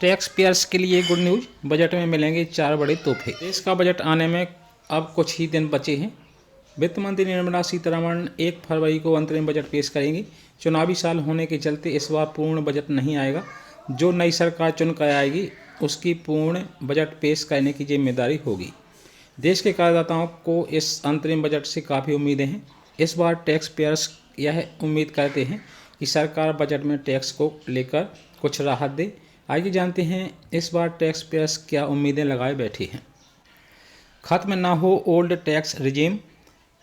Tax payers के लिए good news, budget में मिलेंगे 4 बड़े तोहफे। देश का बजट आने में अब कुछ ही दिन बचे हैं। वित्त मंत्री निर्मला सीतारमण 1 फरवरी को अंतरिम बजट पेश करेंगी। चुनावी साल होने के चलते इस बार पूर्ण बजट नहीं आएगा। जो नई सरकार चुनकर आएगी उसकी पूर्ण बजट पेश करने की जिम्मेदारी होगी। देश के करदाताओं को इस अंतरिम बजट से काफ़ी उम्मीदें हैं। इस बार टैक्स पेयर्स यह उम्मीद करते हैं कि सरकार बजट में टैक्स को लेकर कुछ राहत दे। आइए जानते हैं इस बार टैक्स पेयर्स क्या उम्मीदें लगाए बैठे हैं। खत्म ना हो old tax regime.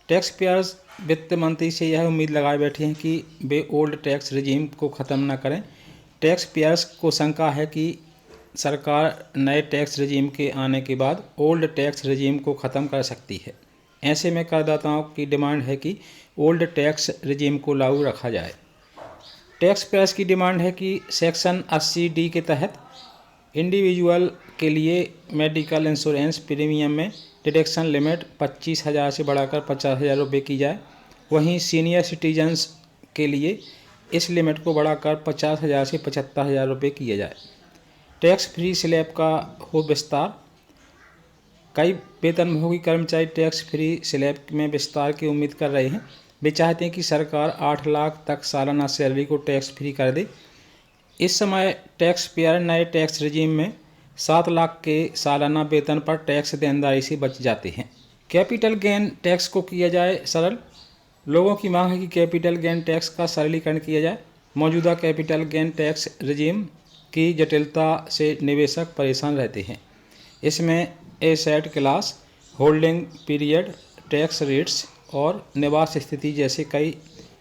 Tax payers वित्त मंत्री से यह उम्मीद लगाए बैठे हैं कि वे ओल्ड टैक्स रिजीम को ख़त्म न करें। टैक्स पेयर्स को शंका है कि सरकार नए टैक्स रिजीम के आने के बाद ओल्ड टैक्स रिजीम को ख़त्म कर सकती है। ऐसे में करदाताओं की डिमांड है कि ओल्ड टैक्स रिजीम को लागू रखा जाए। टैक्स पेयर्स की डिमांड है कि सेक्शन 80D के तहत इंडिविजुअल के लिए मेडिकल इंश्योरेंस प्रीमियम में डिडक्शन लिमिट 25,000 से बढ़ाकर 50,000 रुपये की जाए। वहीं सीनियर सिटीजन्स के लिए इस लिमिट को बढ़ाकर 50,000 से 75,000 रुपये किया जाए। टैक्स फ्री स्लैब का हो विस्तार। कई वेतनभोगी कर्मचारी टैक्स फ्री स्लैब में विस्तार की उम्मीद कर रहे हैं। वे चाहते हैं कि सरकार 8 लाख तक सालाना सैलरी को टैक्स फ्री कर दे। इस समय टैक्स पेयर नए टैक्स रिजीम में 7 लाख के सालाना वेतन पर टैक्स देनदारी से बच जाते हैं। कैपिटल गेन टैक्स को किया जाए सरल। लोगों की मांग है कि कैपिटल गेन टैक्स का सरलीकरण किया जाए। मौजूदा कैपिटल गेन टैक्स रिजीम की जटिलता से निवेशक परेशान रहते हैं। इसमें asset class, holding period, tax rates और निवास स्थिति जैसे कई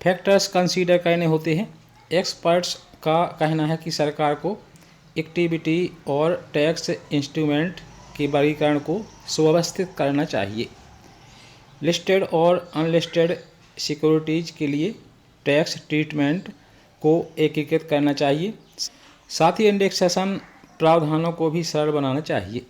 फैक्टर्स कंसीडर करने होते हैं। एक्सपर्ट्स का कहना है कि सरकार को इक्विटी और टैक्स इंस्ट्रूमेंट के वर्गीकरण को सुव्यवस्थित करना चाहिए। लिस्टेड और अनलिस्टेड सिक्योरिटीज़ के लिए टैक्स ट्रीटमेंट को एकीकृत करना चाहिए। साथ ही इंडेक्सेशन प्रावधानों को भी सरल बनाना चाहिए।